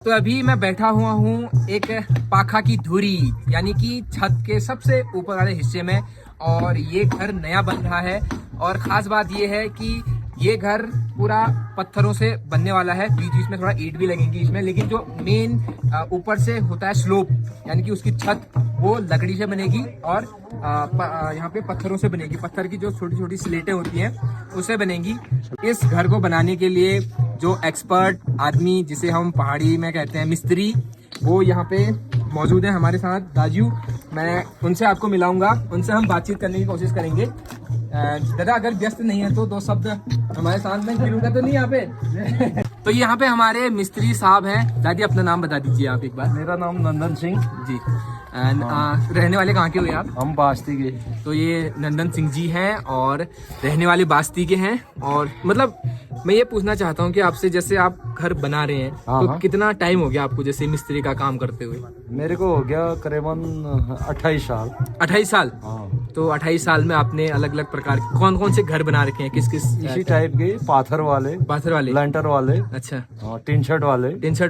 तो अभी मैं बैठा हुआ हूँ एक पाखा की धुरी यानी कि छत के सबसे ऊपर वाले हिस्से में, और ये घर नया बन रहा है। और खास बात ये है कि ये घर पूरा पत्थरों से बनने वाला है, बीच बीच में थोड़ा ईंट भी लगेंगी इसमें, लेकिन जो मेन ऊपर से होता है स्लोप यानी कि उसकी छत वो लकड़ी से बनेगी और यहाँ पे पत्थरों से बनेगी। पत्थर की जो छोटी छोटी स्लेटें होती हैं उससे बनेगी। इस घर को बनाने के लिए जो एक्सपर्ट आदमी, जिसे हम पहाड़ी में कहते हैं मिस्त्री, वो यहाँ पे मौजूद है हमारे साथ। दाजू, मैं उनसे आपको मिलाऊंगा, उनसे हम बातचीत करने की कोशिश करेंगे। दादा अगर व्यस्त नहीं है तो दो शब्द हमारे साथ में, गिरूंगा तो नहीं यहाँ पे। तो यहाँ पे हमारे मिस्त्री साहब हैं। दादी अपना नाम बता दीजिए आप एक बार। मेरा नाम नंदन सिंह जी। रहने वाले कहाँ के हुए आप? हम बास्ती के। तो ये नंदन सिंह जी हैं और रहने वाले बास्ती के हैं। और मतलब मैं ये पूछना चाहता हूँ कि आपसे, जैसे आप घर बना रहे हैं तो कितना टाइम हो गया आपको जैसे मिस्त्री का काम करते हुए? मेरे को हो गया करीबन 28 साल। 28 साल? हाँ। तो 28 साल में आपने अलग अलग प्रकार के कौन कौन से घर बना रखे हैं? किस किस इसी टाइप के? पाथर वाले, लेंटर वाले। अच्छा। टीन शेड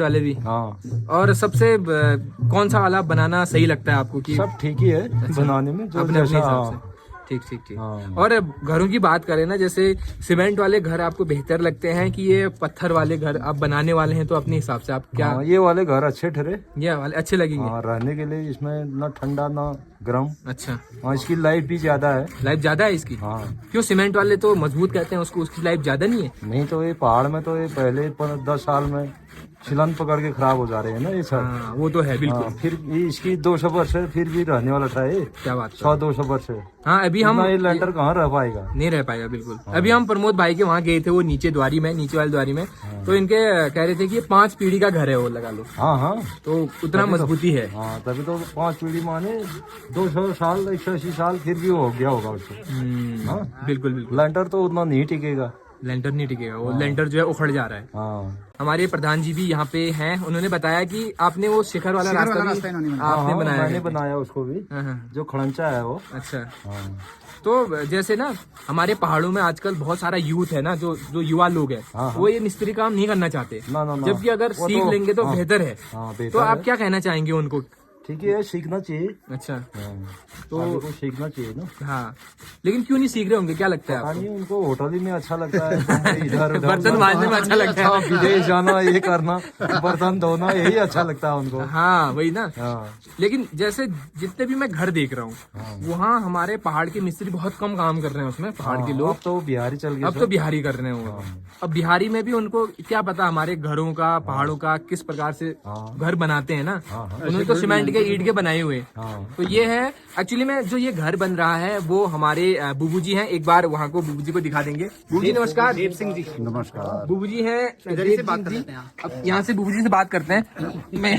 वाले भी। हाँ। और सबसे कौन सा वाला बनाना सही लगता है आपको? कि सब ठीक ही है। अच्छा। बनाने में जो अपने हिसाब हाँ। से। ठीक। हाँ। और घरों की बात करें ना, जैसे सीमेंट वाले घर आपको बेहतर लगते हैं कि ये पत्थर वाले घर आप बनाने वाले हैं? तो अपने हिसाब से आप क्या? हाँ, ये वाले घर अच्छे ठहरे। ये वाले अच्छे लगेंगे? हाँ, रहने के लिए इसमें ना ठंडा ना गर्म। अच्छा। हाँ, इसकी लाइफ भी ज्यादा है। लाइफ ज्यादा है इसकी? हाँ। क्यों? सीमेंट वाले तो मजबूत कहते हैं उसको, उसकी लाइफ ज्यादा नहीं है? नहीं तो ये पहाड़ में तो ये पहले 10 साल में छिलन पकड़ के खराब हो जा रहे हैं ना ये सब। हाँ, वो तो है बिल्कुल। हाँ, फिर ये इसकी 200 वर्ष है, फिर भी रहने वाला था ये। क्या बात? 100-200 वर्ष है। हाँ, अभी हम ये लेंटर कहाँ रह पाएगा? नहीं रह पाएगा बिल्कुल। अभी हम प्रमोद भाई के वहाँ गए थे, वो नीचे वाली द्वारी में। तो इनके कह रहे थे कि ये 5 पीढ़ी का घर है वो, लगा लो। हाँ। तो उतना मजबूती है। हाँ, तभी तो 5 पीढ़ी माने 200 साल 180 साल फिर भी हो गया होगा उसको। हाँ, बिल्कुल। लेंटर तो उतना नहीं टिकेगा। लेंटर नहीं टिकेगा, वो लेंटर जो है उखड़ जा रहा है। हाँ। हमारे प्रधान जी भी यहाँ पे हैं। उन्होंने बताया कि आपने वो शिखर वाला रास्ता आपने बनाया? मैंने बनाया उसको भी। जो खड़ंचा है वो। अच्छा। तो जैसे ना हमारे पहाड़ों में आजकल बहुत सारा यूथ है ना, जो युवा लोग हैं, वो ये मिस्त्री काम नहीं करना चाहते। जबकि अगर सीख लेंगे तो बेहतर है। तो आप क्या कहना चाहेंगे उनको? ठीक है, सीखना चाहिए। अच्छा। तो सीखना चाहिए ना। हाँ, लेकिन क्यों नहीं सीख रहे होंगे? क्या लगता है आपको? उनको होटल ही में अच्छा लगता है, इधर बर्तन मांजने में अच्छा लगता है, विदेश जाना, ये करना, बर्तन धोना, यही अच्छा लगता है उनको। हाँ, वही ना। हाँ। लेकिन जैसे जितने भी मैं घर देख रहा हूँ, वहाँ हमारे पहाड़ के मिस्त्री बहुत कम काम कर रहे हैं उसमें, पहाड़ के लोग। अब तो बिहारी चल गए। अब तो बिहारी कर रहे हैं वो। अब बिहारी में भी उनको क्या पता हमारे घरों का, पहाड़ों का किस प्रकार से घर बनाते हैं ना। उन्होंने तो सीमेंट के, ईंट के बनाए हुए। तो ये है एक्चुअली में जो ये घर बन रहा है वो हमारे बुबू जी हैं। एक बार वहाँ को बुबू जी को दिखा देंगे। बुबू जी नमस्कार। देव सिंह जी नमस्कार। बुबू जी हैं। इधर से बात करते हैं। अब यहाँ से बुबू जी से बात करते हैं। मैं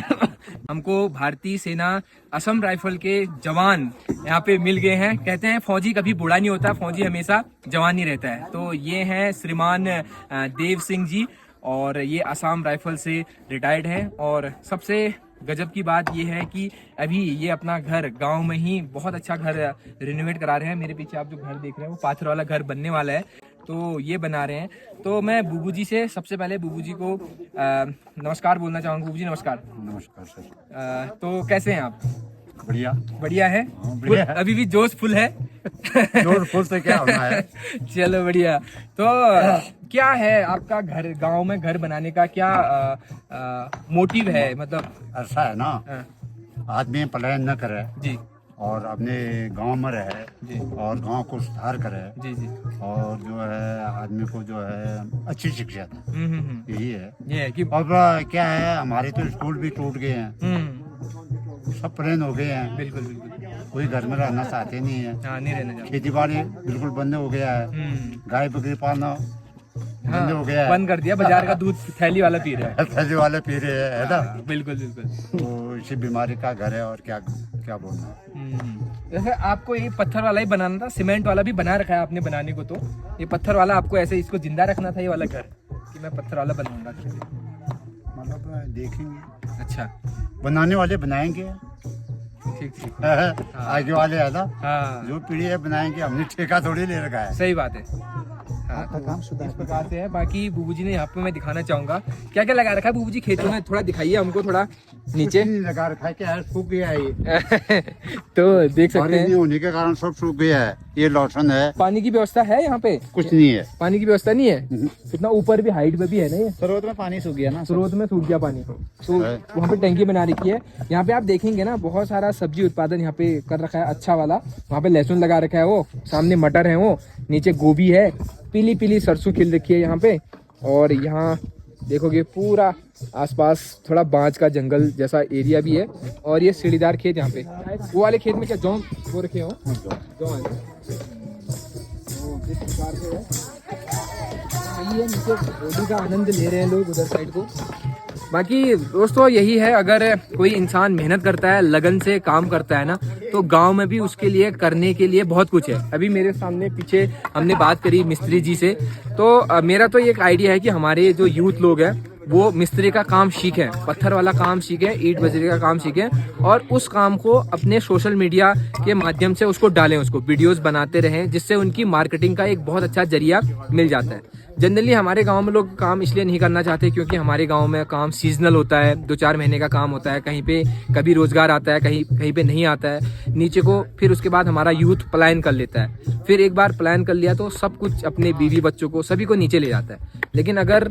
हमको भारतीय सेना असम राइफल के जवान यहाँ पे मिल गए हैं। कहते हैं फौजी कभी बूढ़ा नहीं होता, फौजी हमेशा जवान ही रहता है। तो ये हैं श्रीमान देव सिंह जी, और ये असम राइफल से रिटायर्ड है। और सबसे गजब की बात ये है कि अभी ये अपना घर गांव में ही बहुत अच्छा घर रिनोवेट करा रहे हैं। मेरे पीछे आप जो घर देख रहे हैं वो पाथर वाला घर बनने वाला है, तो ये बना रहे हैं। तो मैं बुबू जी से सबसे पहले बुबू जी को नमस्कार बोलना चाहूँगा। बुबू जी नमस्कार। नमस्कार सर। तो कैसे हैं आप? बढ़िया है। बढ़िया। अभी भी जोश फुल है। जोश फुल से क्या होना है। चलो बढ़िया। तो क्या है आपका घर, गांव में घर बनाने का क्या मोटिव है? मतलब ऐसा है ना, आदमी पलायन न करे जी, और अपने गांव में रहे जी, और गांव को सुधार करे जी, और जो है आदमी को जो है अच्छी शिक्षा दे। यही है। ये है कि अब क्या है, हमारे तो स्कूल भी टूट गए हैं, सब प्लेन हो गए हैं। बिल्कुल। कोई घर में रहना चाहते नहीं है। हाँ, नहीं रहना चाहते। खेती बाड़ी बिल्कुल बंद हो गया है। गाय बकरी पालना बंद हो गया है। बंद कर दिया। बाजार का दूध थैली वाला पी रहे हैं। थैली वाले पी रहे हैं, है ना। बिल्कुल। तो इसी बीमारी का घर है, और क्या बोलना। जैसे आपको ये पत्थर वाला ही बनाना था, सीमेंट वाला भी बना रखा है आपने बनाने को, तो ये पत्थर वाला आपको ऐसे इसको जिंदा रखना था, ये वाला घर, कि मैं पत्थर वाला बनाऊंगा? मतलब देखेंगे। अच्छा, बनाने वाले बनाएंगे। ठीक। आगे वाले है ना। हाँ, जो पीढ़ी है बनाएंगे, हमने ठेका थोड़ी ले रखा है। सही बात है। आपका काम सुधार इस प्रकार से है। बाकी बूबू जी ने यहाँ पे मैं दिखाना चाहूंगा क्या क्या लगा रखा है बूबू जी खेतों में, थोड़ा दिखाइए हमको थोड़ा नीचे। नहीं लगा रखा है, क्या है, सूख गया है ये। तो देख सकते बारिश नहीं हैं होने के कारण सब सूख गया है। ये लहसुन है, पानी की व्यवस्था है यहाँ पे, कुछ नहीं है। पानी की व्यवस्था नहीं है। इतना ऊपर भी हाइट पे भी है ना, ये स्रोत में पानी सूख गया ना, स्रोत में सूख गया पानी, तो है। वहाँ पे टंकी बना रखी है। यहाँ पे आप देखेंगे ना बहुत सारा सब्जी उत्पादन यहाँ पे कर रखा है अच्छा वाला। वहाँ पे लहसुन लगा रखा है, वो सामने मटर है, वो नीचे गोभी है, पीली पीली सरसों खिल रखी है यहाँ पे। और यहाँ देखोगे पूरा आसपास थोड़ा बांज का जंगल जैसा एरिया भी है। और ये सीढ़ीदार खेत यहाँ पे, वो वाले खेत में क्या जौ वो रखे हो, जौ है तो इस प्रकार से है। सही है, नीचे होली का आनंद ले रहे हैं लोग उधर साइड को। बाकी दोस्तों यही है, अगर कोई इंसान मेहनत करता है, लगन से काम करता है ना, तो गांव में भी उसके लिए करने के लिए बहुत कुछ है। अभी मेरे सामने पीछे हमने बात करी मिस्त्री जी से, तो मेरा तो एक आइडिया है कि हमारे जो यूथ लोग हैं वो मिस्त्री का काम सीखें, पत्थर वाला काम सीखें, ईंट बजरी का काम सीखें, और उस काम को अपने सोशल मीडिया के माध्यम से उसको डालें, उसको वीडियोस बनाते रहें, जिससे उनकी मार्केटिंग का एक बहुत अच्छा जरिया मिल जाता है। जनरली हमारे गांव में लोग काम इसलिए नहीं करना चाहते क्योंकि हमारे गांव में काम सीजनल होता है, 2-4 महीने का काम होता है, कहीं पे कभी रोजगार आता है, कहीं पे नहीं आता है नीचे को। फिर उसके बाद हमारा यूथ पलायन कर लेता है, फिर एक बार पलायन कर लिया तो सब कुछ अपने बीवी बच्चों को सभी को नीचे ले जाता है। लेकिन अगर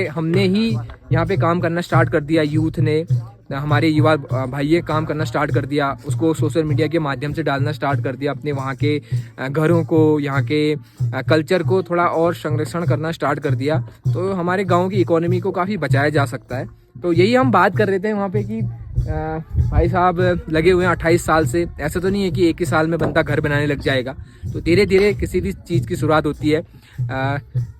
हमने ही यहाँ पे काम करना स्टार्ट कर दिया, यूथ ने, हमारे युवा भाई काम करना स्टार्ट कर दिया, उसको सोशल मीडिया के माध्यम से डालना स्टार्ट कर दिया, अपने वहाँ के घरों को, यहाँ के कल्चर को थोड़ा और संरक्षण करना स्टार्ट कर दिया, तो हमारे गांव की इकोनॉमी को काफ़ी बचाया जा सकता है। तो यही हम बात कर रहे थे वहाँ पे कि भाई साहब लगे हुए हैं 28 साल से। ऐसा तो नहीं है कि एक ही साल में बंदा घर बनाने लग जाएगा, तो धीरे धीरे किसी भी चीज़ की शुरुआत होती है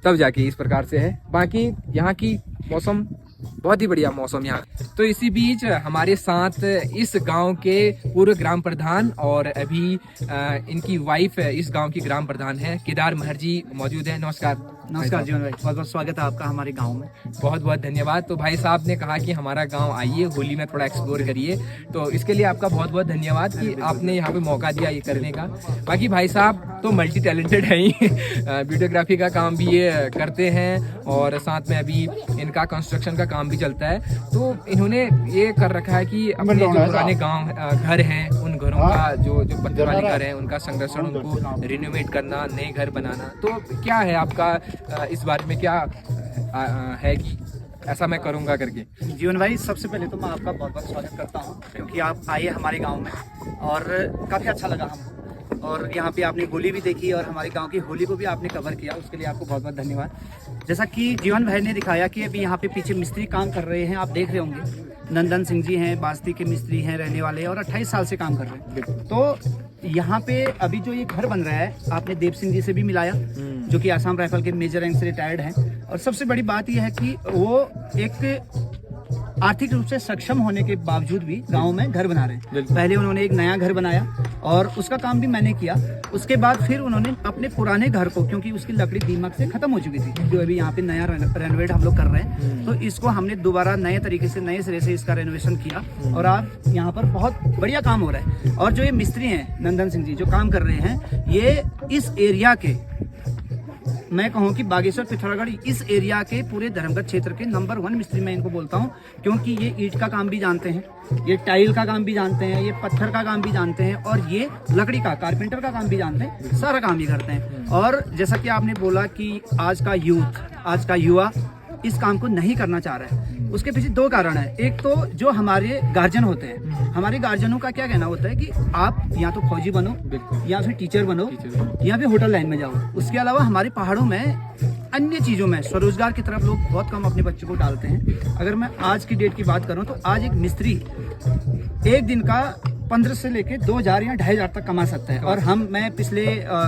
तब जाके इस प्रकार से है। बाकी यहाँ की मौसम बहुत ही बढ़िया मौसम यहाँ। तो इसी बीच हमारे साथ इस गांव के पूर्व ग्राम प्रधान और अभी इनकी वाइफ इस गांव की ग्राम प्रधान है, केदार महर जी मौजूद है। नमस्कार। नमस्कार जीवन भाई, बहुत बहुत स्वागत है आपका हमारे गांव में। बहुत बहुत धन्यवाद। तो भाई साहब ने कहा कि हमारा गांव आइए, होली में थोड़ा एक्सप्लोर करिए, तो इसके लिए आपका बहुत बहुत धन्यवाद कि आपने यहाँ पे मौका दिया ये करने का। बाकी भाई साहब तो मल्टी टैलेंटेड है ही, वीडियोग्राफी का काम भी ये करते हैं और साथ में अभी इनका कंस्ट्रक्शन का काम भी चलता है। तो इन्होंने ये कर रखा है कि अपने जो पुराने गाँव घर हैं, उन घरों का जो पत्थर वाले घर हैं उनका संरक्षण, उनको रिनोवेट करना, नए घर बनाना। तो क्या है आपका इस बारे में क्या है कि ऐसा मैं करूंगा करके? जीवन भाई, सबसे पहले तो मैं आपका बहुत बहुत स्वागत करता हूं क्योंकि आप आए हमारे गांव में और काफ़ी अच्छा लगा हमको, और यहाँ पे आपने होली भी देखी और हमारे गांव की होली को भी आपने कवर किया, उसके लिए आपको बहुत बहुत धन्यवाद। जैसा कि जीवन भाई ने दिखाया कि अभी यहाँ पे पीछे मिस्त्री काम कर रहे हैं, आप देख रहे होंगे नंदन सिंह जी हैं, बास्ती के मिस्त्री हैं रहने वाले, और 28 साल से काम कर रहे हैं। तो यहाँ पे अभी जो ये घर बन रहा है, आपने देव सिंह जी से भी मिलाया जो कि आसाम राइफल के मेजर रैंक से रिटायर्ड हैं, और सबसे बड़ी बात यह है कि वो एक आर्थिक रूप से सक्षम होने के बावजूद भी गांव में घर बना रहे हैं। पहले उन्होंने एक नया घर बनाया और उसका काम भी मैंने किया, उसके बाद फिर उन्होंने अपने पुराने घर को, क्योंकि उसकी लकड़ी दीमक से खत्म हो चुकी थी, जो अभी यहाँ पे नया रेनोवेट हम लोग कर रहे हैं, तो इसको हमने दोबारा नए तरीके से, नए सिरे से इसका रेनोवेशन किया और आज यहाँ पर बहुत बढ़िया काम हो रहा है। और जो ये मिस्त्री हैं नंदन सिंह जी जो काम कर रहे हैं, ये इस एरिया के, मैं कहूँ कि बागेश्वर पिथौरागढ़ इस एरिया के पूरे धर्मगढ़ क्षेत्र के नंबर 1 मिस्त्री मैं इनको बोलता हूँ, क्योंकि ये ईंट का काम भी जानते हैं, ये टाइल का काम भी जानते हैं, ये पत्थर का काम भी जानते हैं, और ये लकड़ी का, कारपेंटर का काम भी जानते हैं, सारा काम भी करते हैं। और जैसा कि आपने बोला कि आज का यूथ, आज का युवा इस काम को नहीं करना चाह रहा है, उसके पीछे 2 कारण है। एक तो जो हमारे गार्जियन होते हैं, हमारे गार्जियनों का क्या कहना होता है कि आप या तो फौजी बनो या फिर टीचर बनो या फिर होटल लाइन में जाओ। उसके अलावा हमारे पहाड़ों में अन्य चीज़ों में स्वरोजगार की तरफ लोग बहुत कम अपने बच्चों को डालते हैं। अगर मैं आज की डेट की बात करूं तो आज एक मिस्त्री एक दिन का 15 से लेके 2000 या 2500 तक कमा सकता है। और मैं पिछले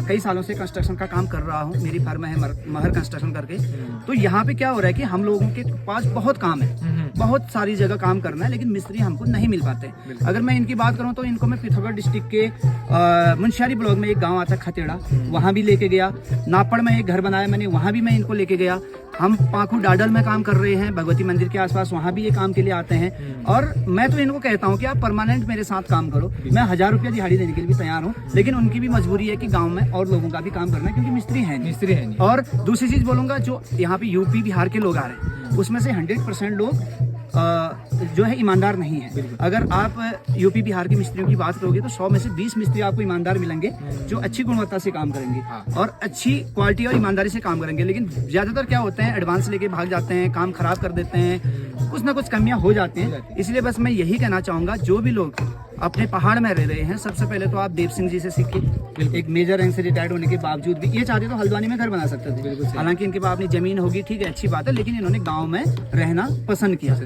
कई सालों से कंस्ट्रक्शन का काम कर रहा हूँ, मेरी फर्म है महर कंस्ट्रक्शन करके। तो यहाँ पे क्या हो रहा है कि हम लोगों के पास बहुत काम है, बहुत सारी जगह काम करना है, लेकिन मिस्त्री हमको नहीं मिल पाते। अगर मैं इनकी बात करूँ तो इनको मैं पिथौरागढ़ डिस्ट्रिक्ट के मुंशियारी ब्लॉक में एक गाँव आता है खतेड़ा, वहाँ भी लेके गया। नापड़ में एक घर बनाया मैंने, वहाँ भी मैं इनको लेके गया। हम पाखू डाडल में काम कर रहे हैं, भगवती मंदिर के आसपास, वहाँ भी ये काम के लिए आते हैं। और मैं तो इनको कहता हूँ कि आप परमानेंट मेरे साथ काम करो, मैं 1000 रुपया दिहाड़ी देने के लिए भी तैयार हूँ, लेकिन उनकी भी मजबूरी है कि गाँव में और लोगों का भी काम करना है, क्योंकि मिस्त्री है नहीं। और दूसरी चीज बोलूंगा, जो यहाँ पे यूपी बिहार के लोग आ रहे हैं, उसमें से 100% लोग जो है ईमानदार नहीं है। अगर आप यूपी बिहार के मिस्त्रियों की बात करोगे तो 100 में से 20 मिस्त्री आपको ईमानदार मिलेंगे, जो अच्छी गुणवत्ता से काम करेंगे और अच्छी क्वालिटी और ईमानदारी से काम करेंगे। लेकिन ज्यादातर क्या होते हैं, एडवांस लेके भाग जाते हैं, काम खराब कर देते हैं, कुछ ना कुछ कमियां हो जाती हैं। इसलिए बस मैं यही कहना चाहूंगा, जो भी लोग अपने पहाड़ में रह रहे हैं, सबसे पहले तो आप देव सिंह जी से सीखिए। एक मेजर रैंक से रिटायर्ड होने के बावजूद भी ये चाहते तो हल्द्वानी में घर बना सकते थे, हालांकि इनके पास अपनी जमीन होगी, ठीक है, अच्छी बात है, लेकिन इन्होंने गाँव में रहना पसंद किया।